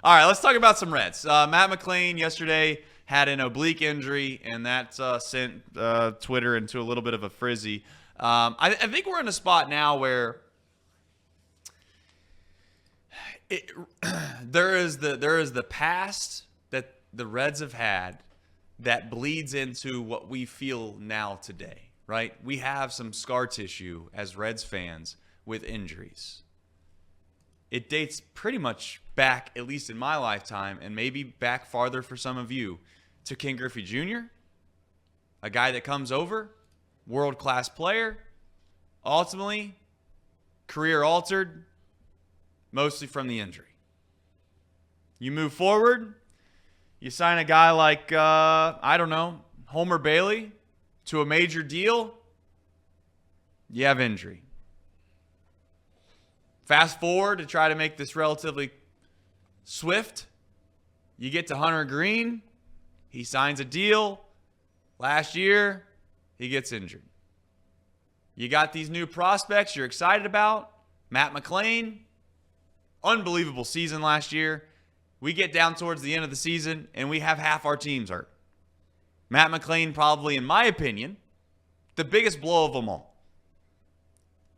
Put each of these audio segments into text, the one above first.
All right, let's talk about some Reds. Matt Mclain yesterday had an oblique injury, and that sent Twitter into a little bit of a frizzy. I think we're in a spot now where there is the past that the Reds have had that bleeds into what we feel now today, right? We have some scar tissue as Reds fans with injuries. It dates pretty much back, at least in my lifetime, and maybe back farther for some of you, to Ken Griffey Jr., a guy that comes over, world-class player, ultimately career altered, mostly from the injury. You move forward, you sign a guy like, Homer Bailey to a major deal, you have injury. Fast forward to try to make this relatively swift. You get to Hunter Green. He signs a deal. Last year, he gets injured. You got these new prospects you're excited about. Matt Mclain, unbelievable season last year. We get down towards the end of the season, and we have half our teams hurt. Matt Mclain, probably, in my opinion, the biggest blow of them all.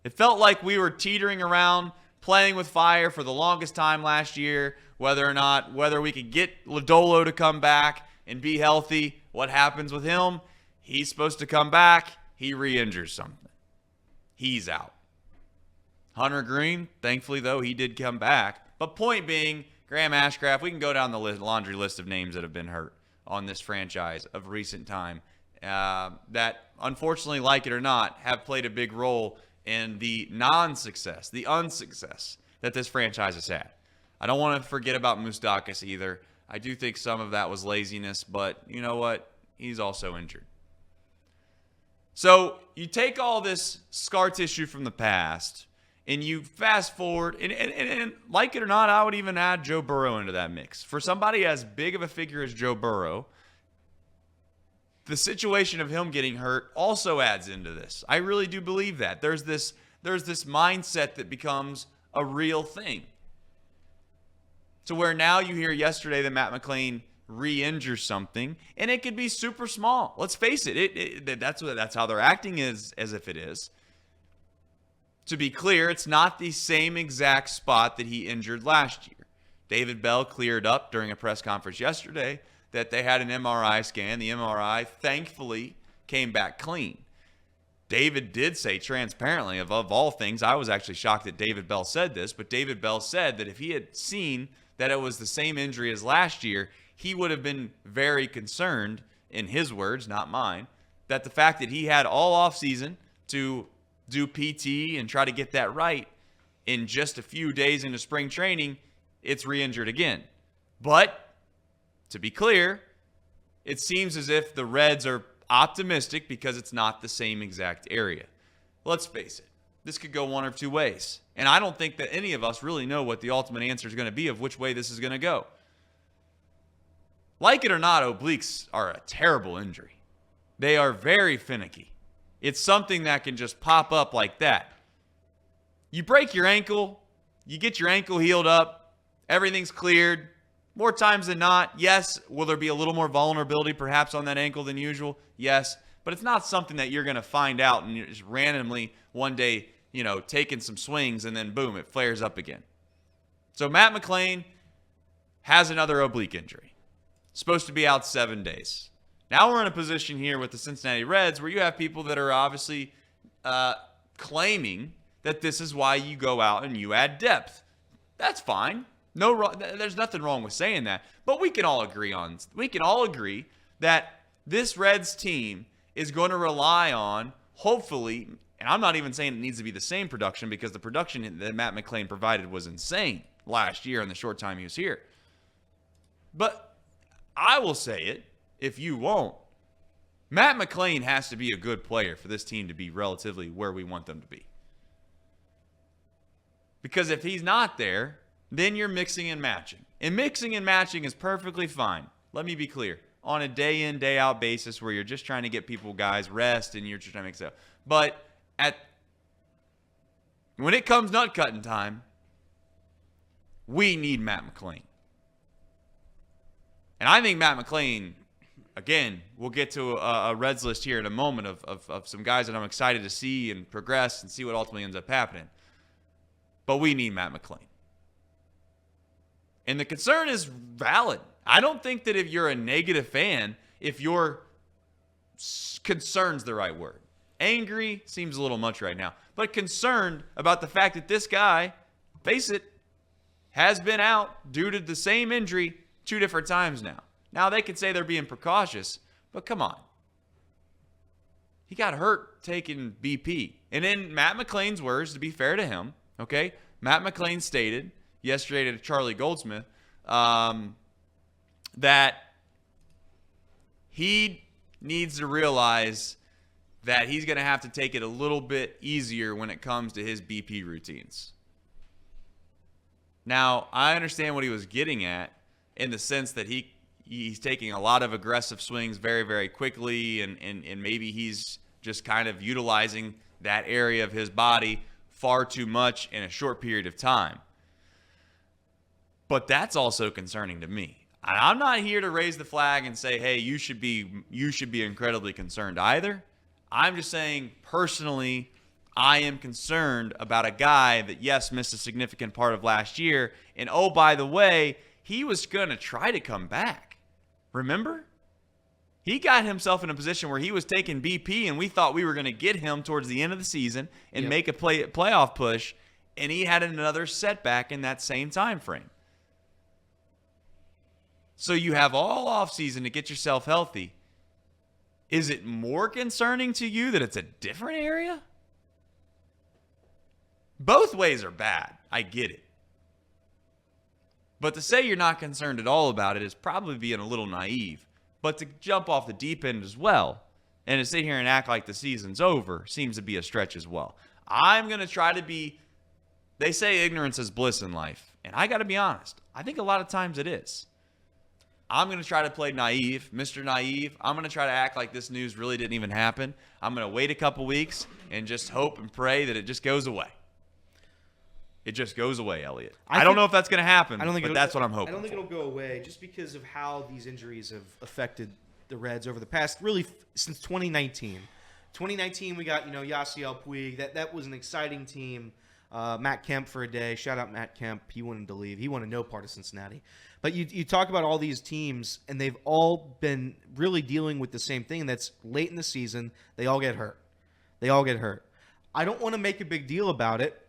It felt like we were teetering around, playing with fire for the longest time last year, whether we could get Lodolo to come back and be healthy. What happens with him? He's supposed to come back. He re-injures something. He's out. Hunter Green, thankfully, though, he did come back. But point being, Graham Ashcraft, we can go down the laundry list of names that have been hurt on this franchise of recent time that, unfortunately, like it or not, have played a big role in the non-success, the unsuccess that this franchise has had. I don't want to forget about Moustakas either. I do think some of that was laziness, but you know what? He's also injured. So you take all this scar tissue from the past and you fast forward, and like it or not, I would even add Joe Burrow into that mix. For somebody as big of a figure as Joe Burrow, the situation of him getting hurt also adds into this. I really do believe that. There's this mindset that becomes a real thing. To where now you hear yesterday that Matt Mclain re-injures something, and it could be super small. Let's face it, that's how they're acting as if it is. To be clear, it's not the same exact spot that he injured last year. David Bell cleared up during a press conference yesterday that they had an MRI scan. The MRI, thankfully, came back clean. David did say transparently, of all things, I was actually shocked that David Bell said this, but David Bell said that if he had seen that it was the same injury as last year, he would have been very concerned, in his words, not mine, that the fact that he had all offseason to do PT and try to get that right, in just a few days into spring training, it's re-injured again. But to be clear, it seems as if the Reds are optimistic because it's not the same exact area. Let's face it, this could go one of two ways. And I don't think that any of us really know what the ultimate answer is going to be of which way this is going to go. Like it or not, obliques are a terrible injury. They are very finicky. It's something that can just pop up like that. You break your ankle, you get your ankle healed up, everything's cleared. More times than not, yes. Will there be a little more vulnerability perhaps on that ankle than usual? Yes. But it's not something that you're going to find out and you're just randomly one day, taking some swings and then boom, it flares up again. So Matt Mclain has another oblique injury. Supposed to be out 7 days. Now we're in a position here with the Cincinnati Reds where you have people that are obviously claiming that this is why you go out and you add depth. That's fine. There's nothing wrong with saying that. But we can all agree that this Reds team is going to rely on, hopefully, and I'm not even saying it needs to be the same production because the production that Matt Mclain provided was insane last year in the short time he was here. But I will say it, if you won't. Matt Mclain has to be a good player for this team to be relatively where we want them to be. Because if he's not there, then you're mixing and matching. And mixing and matching is perfectly fine. Let me be clear. On a day in, day out basis where you're just trying to get guys rest and you're just trying to mix it up. But when it comes nut cutting time, we need Matt Mclain. And I think Matt Mclain, again, we'll get to a Reds list here in a moment of some guys that I'm excited to see and progress and see what ultimately ends up happening. But we need Matt Mclain. And the concern is valid. I don't think that if you're a negative fan, if your concern's the right word. Angry seems a little much right now. But concerned about the fact that this guy, face it, has been out due to the same injury 2 different times now. Now, they could say they're being precautious, but come on. He got hurt taking BP. And in Matt Mclain's words, to be fair to him, okay, Matt Mclain stated yesterday to Charlie Goldsmith that he needs to realize that he's going to have to take it a little bit easier when it comes to his BP routines. Now, I understand what he was getting at in the sense that he's taking a lot of aggressive swings very, very quickly, and maybe he's just kind of utilizing that area of his body far too much in a short period of time. But that's also concerning to me. I'm not here to raise the flag and say, hey, you should be incredibly concerned either. I'm just saying, personally, I am concerned about a guy that, yes, missed a significant part of last year. And, oh, by the way, he was going to try to come back. Remember? He got himself in a position where he was taking BP, and we thought we were going to get him towards the end of the season and make a playoff push, and he had another setback in that same time frame. So you have all offseason to get yourself healthy. Is it more concerning to you that it's a different area? Both ways are bad. I get it. But to say you're not concerned at all about it is probably being a little naive. But to jump off the deep end as well and to sit here and act like the season's over seems to be a stretch as well. I'm going to try to be, they say ignorance is bliss in life. And I got to be honest. I think a lot of times it is. I'm going to try to play naive, Mr. Naive. I'm going to try to act like this news really didn't even happen. I'm going to wait a couple weeks and just hope and pray that it just goes away. It just goes away, Elliot. I don't know if that's going to happen, but that's what I'm hoping. I don't think it'll go away just because of how these injuries have affected the Reds over the past, really, since 2019. 2019, we got, Yasiel Puig. That was an exciting team. Matt Kemp for a day. Shout out Matt Kemp. He wanted to leave. He wanted no part of Cincinnati. But you talk about all these teams, and they've all been really dealing with the same thing. And that's late in the season, they all get hurt. I don't want to make a big deal about it,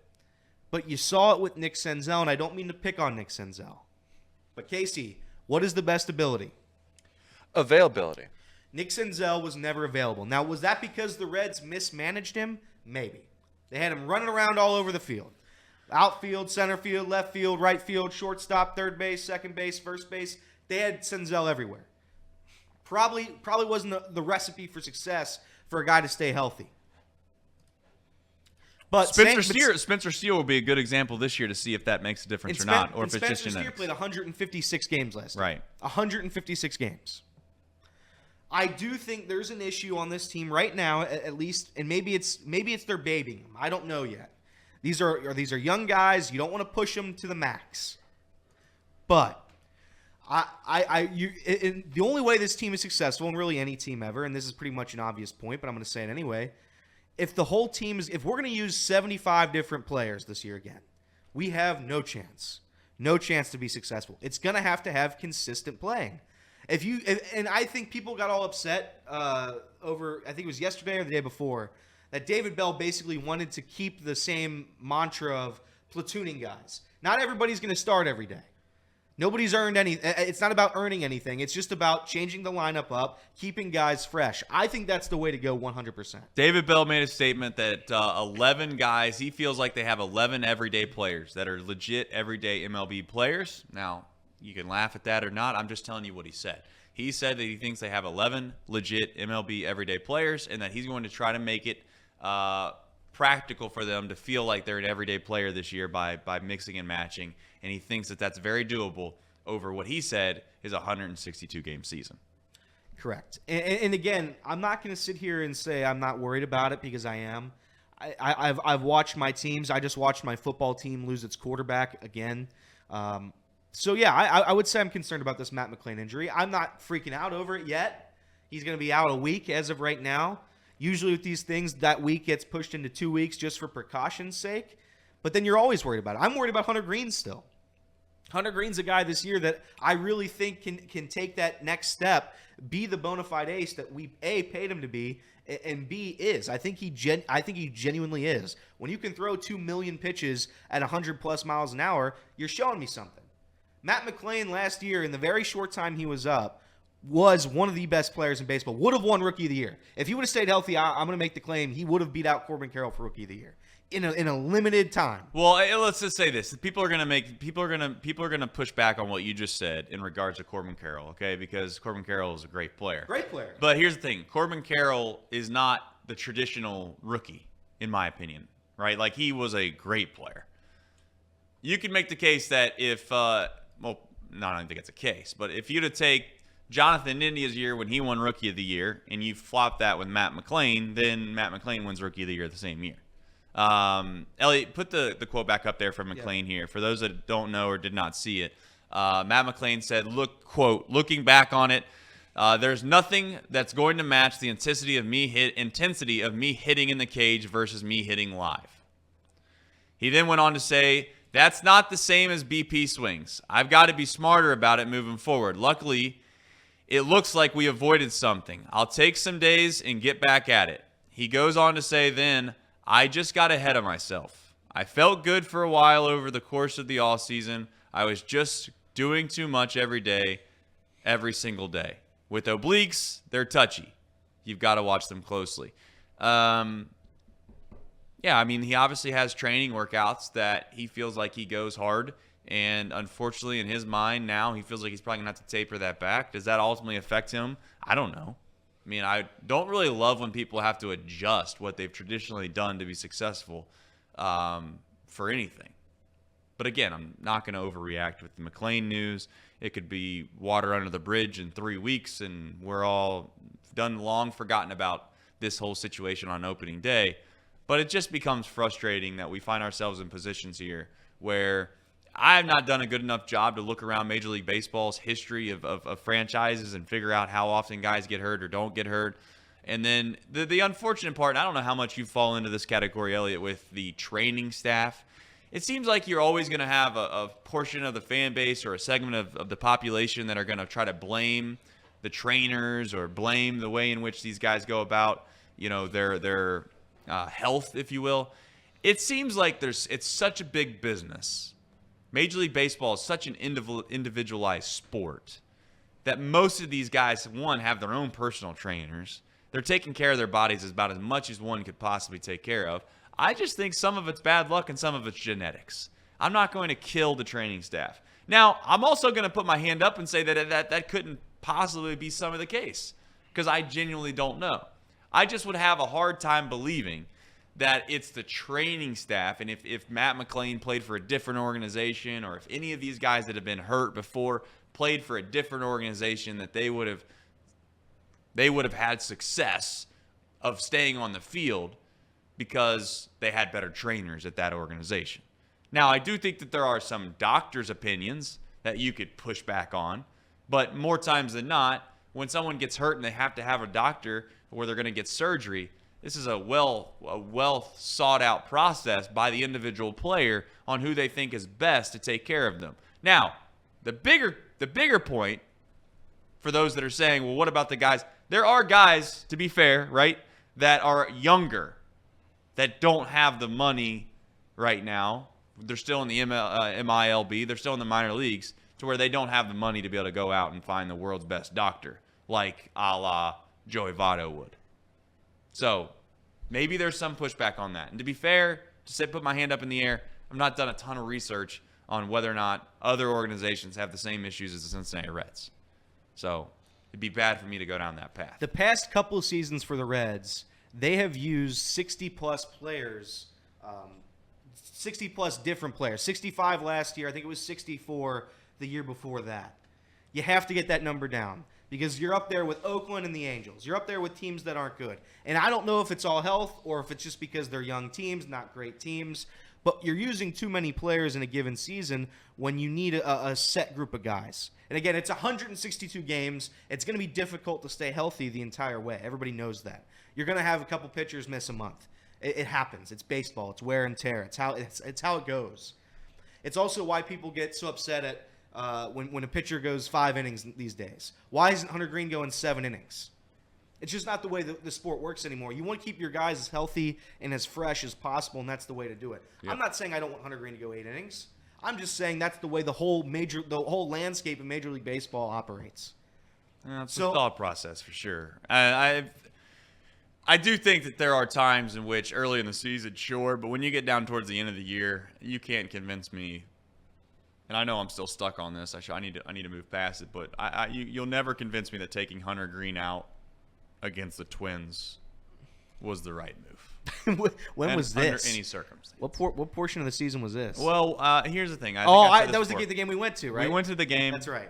but you saw it with Nick Senzel, and I don't mean to pick on Nick Senzel. But Casey, what is the best ability? Availability. Nick Senzel was never available. Now, was that because the Reds mismanaged him? Maybe. They had him running around all over the field. Outfield, center field, left field, right field, shortstop, third base, second base, first base. They had Senzel everywhere. Probably wasn't the recipe for success for a guy to stay healthy. But Spencer Steele will be a good example this year to see if that makes a difference or not, or if it's just Spencer Steele played 156 games last year. Right. 156 games. I do think there's an issue on this team right now, at least, and maybe it's they're babying them. I don't know yet. These are young guys. You don't want to push them to the max. But the only way this team is successful, and really any team ever, and this is pretty much an obvious point, but I'm going to say it anyway. If the whole team if we're going to use 75 different players this year again, we have no chance to be successful. It's going to have consistent playing. And I think people got all upset over, I think it was yesterday or the day before, that David Bell basically wanted to keep the same mantra of platooning guys. Not everybody's going to start every day. Nobody's earned any. It's not about earning anything. It's just about changing the lineup up, keeping guys fresh. I think that's the way to go 100%. David Bell made a statement that 11 guys, he feels like they have 11 everyday players that are legit everyday MLB players. Now, you can laugh at that or not. I'm just telling you what he said. He said that he thinks they have 11 legit MLB everyday players and that he's going to try to make it practical for them to feel like they're an everyday player this year by mixing and matching. And he thinks that that's very doable over what he said is a 162-game season. Correct. And again, I'm not going to sit here and say I'm not worried about it because I am. I've watched my teams. I just watched my football team lose its quarterback again. So, yeah, I would say I'm concerned about this Matt Mclain injury. I'm not freaking out over it yet. He's going to be out a week as of right now. Usually with these things, that week gets pushed into 2 weeks just for precaution's sake. But then you're always worried about it. I'm worried about Hunter Green still. Hunter Green's a guy this year that I really think can take that next step, be the bona fide ace that we A, paid him to be, and B, is. I think he genuinely is. When you can throw 2 million pitches at 100+ miles an hour, you're showing me something. Matt Mclain last year, in the very short time he was up, was one of the best players in baseball. Would have won Rookie of the Year. If he would have stayed healthy, I'm going to make the claim he would have beat out Corbin Carroll for Rookie of the Year in a limited time. Well, let's just say this: people are gonna push back on what you just said in regards to Corbin Carroll, okay? Because Corbin Carroll is a great player. Great player. But here's the thing: Corbin Carroll is not the traditional rookie, in my opinion, right? Like, he was a great player. You could make the case that if, I don't think it's a case, but if you were to take Jonathan India's year when he won Rookie of the Year and you flop that with Matt Mclain, then Matt Mclain wins Rookie of the Year the same year. Elliot, put the quote back up there from Mclain here. For those that don't know or did not see it, Matt Mclain said, looking back on it, there's nothing that's going to match the intensity of me hitting in the cage versus me hitting live. He then went on to say, that's not the same as BP swings. I've got to be smarter about it moving forward. Luckily, it looks like we avoided something. I'll take some days and get back at it. He goes on to say then, I just got ahead of myself. I felt good for a while over the course of the offseason. I was just doing too much every day, every single day. With obliques, they're touchy. You've got to watch them closely. Yeah, I mean, he obviously has training workouts that he feels like he goes hard. And unfortunately, in his mind now, he feels like he's probably going to have to taper that back. Does that ultimately affect him? I don't know. I mean, I don't really love when people have to adjust what they've traditionally done to be successful for anything. But again, I'm not going to overreact with the Mclain news. It could be water under the bridge in 3 weeks, and we're all long forgotten about this whole situation on opening day. But it just becomes frustrating that we find ourselves in positions here where I have not done a good enough job to look around Major League Baseball's history of franchises and figure out how often guys get hurt or don't get hurt. And then the unfortunate part, and I don't know how much you fall into this category, Elliot, with the training staff. It seems like you're always going to have a portion of the fan base or a segment of the population that are going to try to blame the trainers or blame the way in which these guys go about, their health, if you will. It seems like it's such a big business. Major League Baseball is such an individualized sport that most of these guys, one, have their own personal trainers. They're taking care of their bodies about as much as one could possibly take care of. I just think some of it's bad luck and some of it's genetics. I'm not going to kill the training staff. Now, I'm also going to put my hand up and say that couldn't possibly be some of the case because I genuinely don't know. I just would have a hard time believing that it's the training staff, and if Matt Mclain played for a different organization, or if any of these guys that have been hurt before played for a different organization, that they would have had success of staying on the field because they had better trainers at that organization. Now, I do think that there are some doctors' opinions that you could push back on, but more times than not, when someone gets hurt and they have to have a doctor or they're going to get surgery, this is a well sought out process by the individual player on who they think is best to take care of them. Now, the bigger point for those that are saying, well, what about the guys? There are guys, to be fair, right, that are younger, that don't have the money right now. They're still in the MILB. They're still in the minor leagues to where they don't have the money to be able to go out and find the world's best doctor like a la Joey Votto would. So maybe there's some pushback on that. And to be fair, put my hand up in the air, I've not done a ton of research on whether or not other organizations have the same issues as the Cincinnati Reds. So it'd be bad for me to go down that path. The past couple of seasons for the Reds, they have used 60-plus players, 60-plus different players. 65 last year. I think it was 64 the year before that. You have to get that number down because you're up there with Oakland and the Angels. You're up there with teams that aren't good. And I don't know if it's all health or if it's just because they're young teams, not great teams. But you're using too many players in a given season when you need a set group of guys. And again, it's 162 games. It's going to be difficult to stay healthy the entire way. Everybody knows that. You're going to have a couple pitchers miss a month. It happens. It's baseball. It's wear and tear. It's how it goes. It's also why people get so upset at when a pitcher goes 5 innings these days. Why isn't Hunter Green going 7 innings? It's just not the way the sport works anymore. You want to keep your guys as healthy and as fresh as possible, and that's the way to do it. Yep. I'm not saying I don't want Hunter Green to go 8 innings. I'm just saying that's the way the whole landscape of Major League Baseball operates. It's a thought process for sure. I do think that there are times in which early in the season, sure, but when you get down towards the end of the year, you can't convince me. And I know I'm still stuck on this. I need to move past it, but you'll never convince me that taking Hunter Green out against the Twins was the right move. When was this? Under any circumstance. What portion of the season was this? Well, here's the thing. That was the game we went to, right? We went to the game. That's right.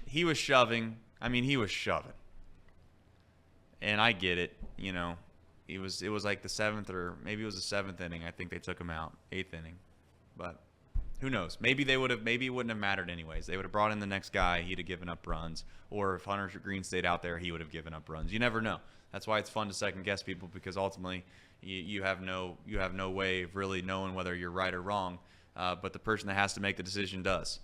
He was shoving. He was shoving. And I get it. It was like the 7th or maybe it was the 7th inning. I think they took him out, 8th inning. But who knows? Maybe it wouldn't have mattered anyways. They would have brought in the next guy. He'd have given up runs. Or if Hunter Green stayed out there, he would have given up runs. You never know. That's why it's fun to second guess people, because ultimately you have no way of really knowing whether you're right or wrong. But the person that has to make the decision does.